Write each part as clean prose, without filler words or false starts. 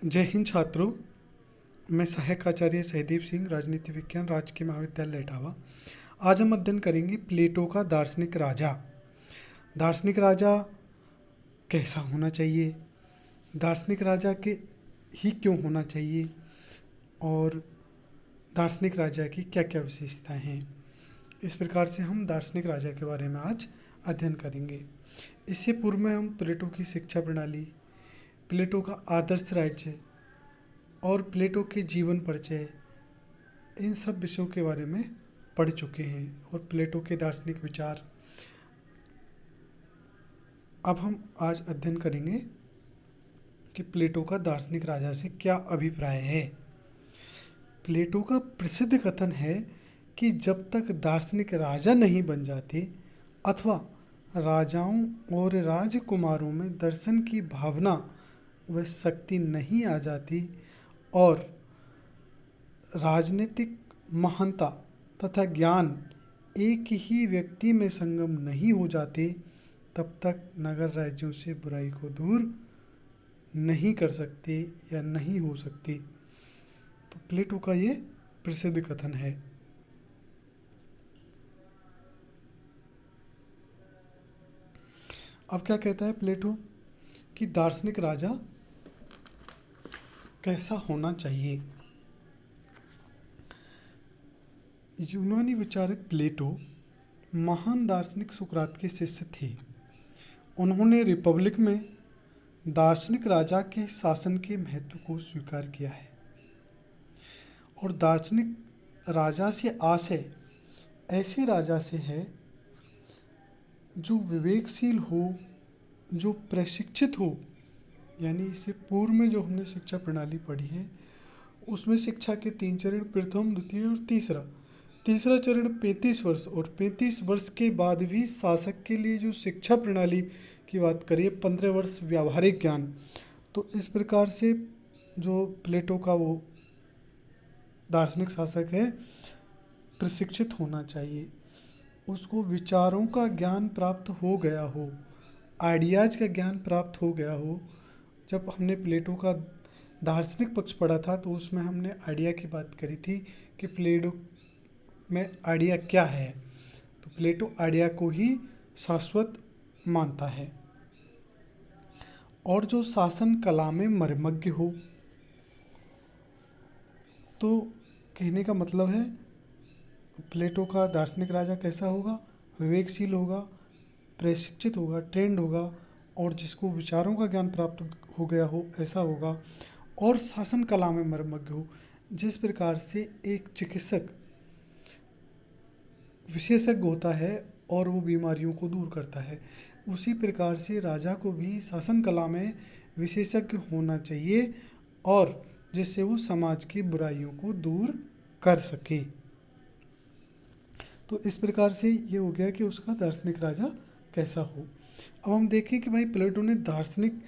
जय हिंद छात्रों। मैं सहायक आचार्य सहदीप सिंह, राजनीति विज्ञान, राजकीय महाविद्यालय इटावा। आज हम अध्ययन करेंगे प्लेटो का दार्शनिक राजा। दार्शनिक राजा कैसा होना चाहिए, दार्शनिक राजा के ही क्यों होना चाहिए और दार्शनिक राजा की क्या क्या विशेषताएं हैं। इस प्रकार से हम दार्शनिक राजा के बारे में आज अध्ययन करेंगे। इससे पूर्व में हम प्लेटो की शिक्षा प्रणाली, प्लेटो का आदर्श राज्य और प्लेटो के जीवन परिचय, इन सब विषयों के बारे में पढ़ चुके हैं और प्लेटो के दार्शनिक विचार। अब हम आज अध्ययन करेंगे कि प्लेटो का दार्शनिक राजा से क्या अभिप्राय है। प्लेटो का प्रसिद्ध कथन है कि जब तक दार्शनिक राजा नहीं बन जाते अथवा राजाओं और राजकुमारों में दर्शन की भावना व शक्ति नहीं आ जाती और राजनीतिक महानता तथा ज्ञान एक ही व्यक्ति में संगम नहीं हो जाते, तब तक नगर राज्यों से बुराई को दूर नहीं कर सकते या नहीं हो सकती। तो प्लेटो का ये प्रसिद्ध कथन है। अब क्या कहता है प्लेटो कि दार्शनिक राजा कैसा होना चाहिए। यूनानी विचारक प्लेटो महान दार्शनिक सुकरात के शिष्य थे। उन्होंने रिपब्लिक में दार्शनिक राजा के शासन के महत्व को स्वीकार किया है और दार्शनिक राजा से आशय ऐसे राजा से है जो विवेकशील हो, जो प्रशिक्षित हो। यानी इससे पूर्व में जो हमने शिक्षा प्रणाली पढ़ी है उसमें शिक्षा के 3 चरण, प्रथम, द्वितीय और तीसरा चरण 35 वर्ष और 35 वर्ष के बाद भी शासक के लिए जो शिक्षा प्रणाली की बात करिए 15 वर्ष व्यावहारिक ज्ञान। तो इस प्रकार से जो प्लेटो का वो दार्शनिक शासक है प्रशिक्षित होना चाहिए, उसको विचारों का ज्ञान प्राप्त हो गया हो, आइडियाज़ का ज्ञान प्राप्त हो गया हो। जब हमने प्लेटो का दार्शनिक पक्ष पढ़ा था तो उसमें हमने आइडिया की बात करी थी कि प्लेटो में आइडिया क्या है। तो प्लेटो आइडिया को ही शाश्वत मानता है और जो शासन कला में मर्मज्ञ हो। तो कहने का मतलब है प्लेटो का दार्शनिक राजा कैसा होगा, विवेकशील होगा, प्रशिक्षित होगा, ट्रेंड होगा और जिसको विचारों का ज्ञान प्राप्त हो गया हो ऐसा होगा और शासन कला में मर्मज्ञ हो। जिस प्रकार से एक चिकित्सक विशेषज्ञ होता है और वो बीमारियों को दूर करता है, उसी प्रकार से राजा को भी शासन कला में विशेषज्ञ होना चाहिए और जिससे वो समाज की बुराइयों को दूर कर सके। तो इस प्रकार से ये हो गया कि उसका दार्शनिक राजा कैसा हो। अब हम देखें कि भाई प्लेटो ने दार्शनिक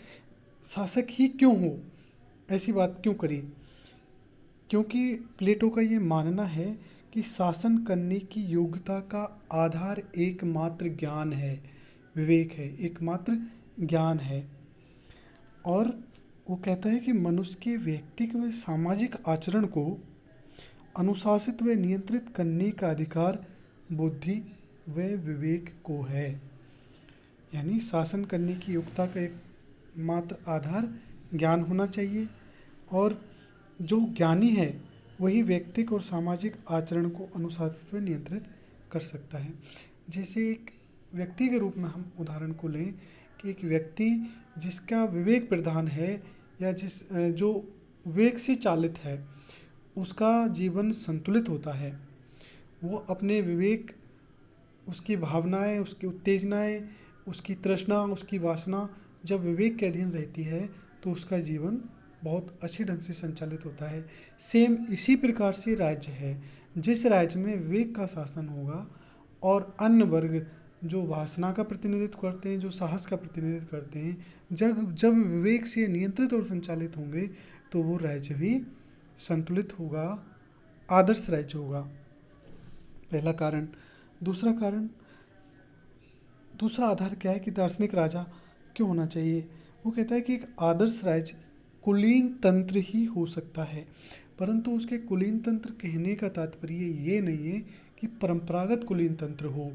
शासक ही क्यों हो, ऐसी बात क्यों करी। क्योंकि प्लेटो का ये मानना है कि शासन करने की योग्यता का आधार एकमात्र ज्ञान है, विवेक है, एकमात्र ज्ञान है। और वो कहता है कि मनुष्य के व्यक्तिगत व सामाजिक आचरण को अनुशासित व नियंत्रित करने का अधिकार बुद्धि व विवेक को है। यानी शासन करने की योग्यता का एक मात्र आधार ज्ञान होना चाहिए और जो ज्ञानी है वही व्यक्तिगत और सामाजिक आचरण को अनुशासित व नियंत्रित कर सकता है। जैसे एक व्यक्ति के रूप में हम उदाहरण को लें कि एक व्यक्ति जिसका विवेक प्रधान है या जो विवेक से चालित है उसका जीवन संतुलित होता है। वो अपने विवेक, उसकी भावनाएं, उसकी उत्तेजनाएं, उसकी तृष्णा, उसकी वासना जब विवेक के अधीन रहती है तो उसका जीवन बहुत अच्छे ढंग से संचालित होता है। सेम इसी प्रकार से राज्य है, जिस राज्य में विवेक का शासन होगा और अन्य वर्ग जो वासना का प्रतिनिधित्व करते हैं, जो साहस का प्रतिनिधित्व करते हैं, जब विवेक से नियंत्रित और संचालित होंगे तो वो राज्य भी संतुलित होगा, आदर्श राज्य होगा। पहला कारण। दूसरा आधार क्या है कि दार्शनिक राजा क्यों होना चाहिए। वो कहता है कि एक आदर्श राज्य कुलीन तंत्र ही हो सकता है, परंतु उसके कुलीन तंत्र कहने का तात्पर्य ये नहीं है कि परंपरागत कुलीन तंत्र हो।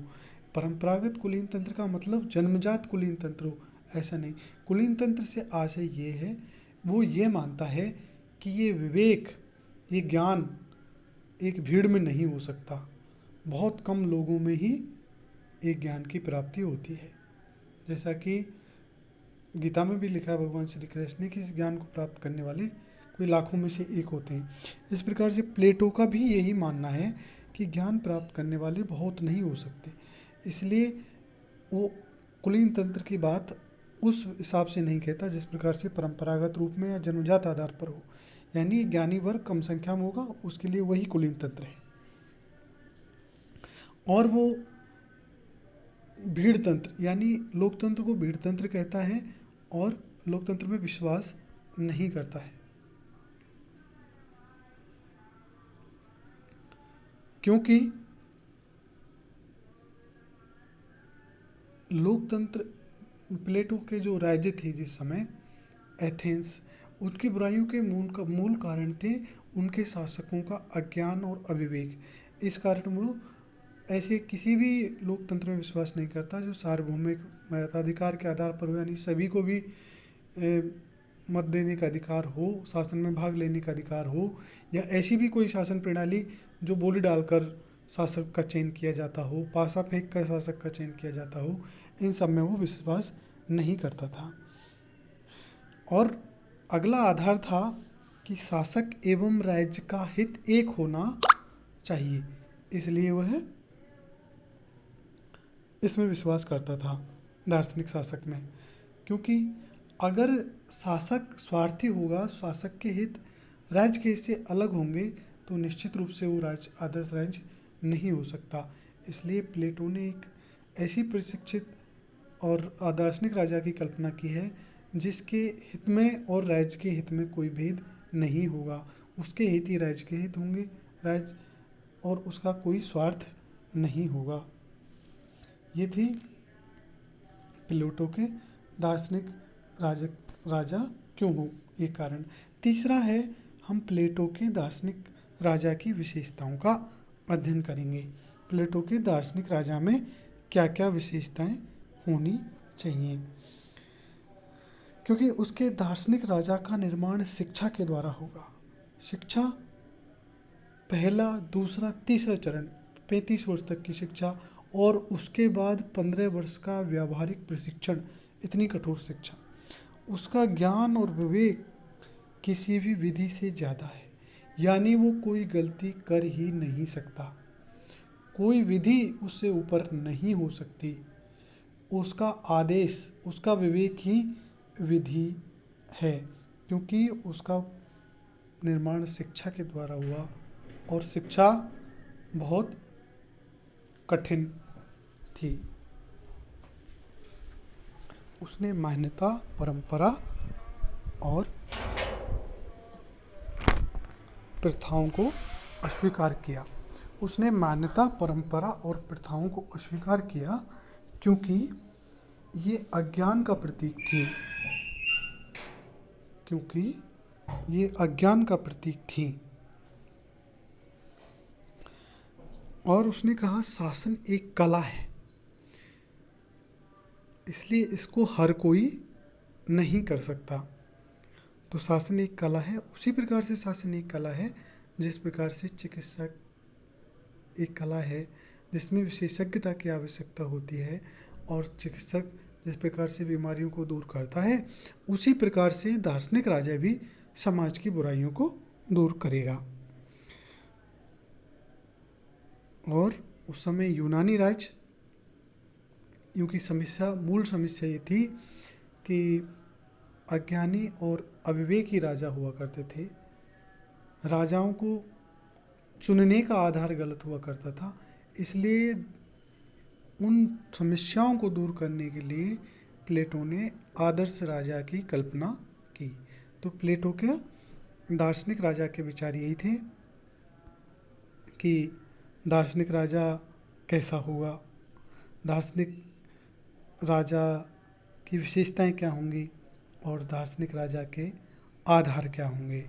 परंपरागत कुलीन तंत्र का मतलब जन्मजात कुलीन तंत्र हो, ऐसा नहीं। कुलीन तंत्र से आशय ये है, वो ये मानता है कि ये विवेक, ये ज्ञान एक भीड़ में नहीं हो सकता, बहुत कम लोगों में ही एक ज्ञान की प्राप्ति होती है। जैसा कि गीता में भी लिखा है भगवान श्री कृष्ण ने कि इस ज्ञान को प्राप्त करने वाले कोई लाखों में से एक होते हैं। इस प्रकार से प्लेटो का भी यही मानना है कि ज्ञान प्राप्त करने वाले बहुत नहीं हो सकते, इसलिए वो कुलीन तंत्र की बात उस हिसाब से नहीं कहता जिस प्रकार से परंपरागत रूप में या जन्मजात आधार पर हो, यानी ज्ञानी वर्ग कम संख्या में होगा, उसके लिए वही कुलीन तंत्र है। और वो भीड़ तंत्र यानी लोकतंत्र को भीड़ तंत्र कहता है और लोकतंत्र में विश्वास नहीं करता है, क्योंकि लोकतंत्र प्लेटो के जो राज्य थे जिस समय एथेंस, उनकी बुराइयों के मूल कारण थे उनके शासकों का अज्ञान और अविवेक। इस कारण वो ऐसे किसी भी लोकतंत्र में विश्वास नहीं करता जो सार्वभौमिक मताधिकार के आधार पर हो, यानी सभी को भी मत देने का अधिकार हो, शासन में भाग लेने का अधिकार हो, या ऐसी भी कोई शासन प्रणाली जो बोली डालकर शासक का चयन किया जाता हो, पासा फेंक कर शासक का चयन किया जाता हो, इन सब में वो विश्वास नहीं करता था। और अगला आधार था कि शासक एवं राज्य का हित एक होना चाहिए, इसलिए वह इसमें विश्वास करता था दार्शनिक शासक में, क्योंकि अगर शासक स्वार्थी होगा, शासक के हित राज्य के हित से अलग होंगे, तो निश्चित रूप से वो राज्य आदर्श राज्य नहीं हो सकता। इसलिए प्लेटो ने एक ऐसी प्रशिक्षित और दार्शनिक राजा की कल्पना की है जिसके हित में और राज्य के हित में कोई भेद नहीं होगा, उसके हित ही राज्य के हित होंगे, राज्य और उसका कोई स्वार्थ नहीं होगा। ये थी प्लेटो के दार्शनिक राजा क्यों हो ये कारण। तीसरा है, हम प्लेटो के दार्शनिक राजा की विशेषताओं का अध्ययन करेंगे। प्लेटो के दार्शनिक राजा में क्या क्या विशेषताएं होनी चाहिए, क्योंकि उसके दार्शनिक राजा का निर्माण शिक्षा के द्वारा होगा। शिक्षा पहला, दूसरा, तीसरा चरण 35 वर्ष तक की शिक्षा और उसके बाद 15 वर्ष का व्यावहारिक प्रशिक्षण, इतनी कठोर शिक्षा। उसका ज्ञान और विवेक किसी भी विधि से ज़्यादा है, यानी वो कोई गलती कर ही नहीं सकता, कोई विधि उससे ऊपर नहीं हो सकती। उसका आदेश, उसका विवेक ही विधि है, क्योंकि उसका निर्माण शिक्षा के द्वारा हुआ और शिक्षा बहुत कठिन थी। उसने मान्यता, परंपरा और प्रथाओं को अस्वीकार किया। उसने मान्यता, परंपरा और प्रथाओं को अस्वीकार किया क्योंकि ये अज्ञान का प्रतीक थी, क्योंकि ये अज्ञान का प्रतीक थी। और उसने कहा शासन एक कला है, इसलिए इसको हर कोई नहीं कर सकता। तो शासन एक कला है, उसी प्रकार से शासन एक कला है जिस प्रकार से चिकित्सक एक कला है जिसमें विशेषज्ञता की आवश्यकता होती है, और चिकित्सक जिस प्रकार से बीमारियों को दूर करता है, उसी प्रकार से दार्शनिक राजा भी समाज की बुराइयों को दूर करेगा। और उस समय यूनानी राज्य की समस्या, मूल समस्या ये थी कि अज्ञानी और अविवेकी राजा हुआ करते थे। राजाओं को चुनने का आधार गलत हुआ करता था, इसलिए उन समस्याओं को दूर करने के लिए प्लेटो ने आदर्श राजा की कल्पना की। तो प्लेटो के दार्शनिक राजा के विचार यही थे कि दार्शनिक राजा कैसा होगा, दार्शनिक राजा की विशेषताएं क्या होंगी और दार्शनिक राजा के आधार क्या होंगे।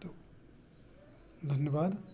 तो धन्यवाद।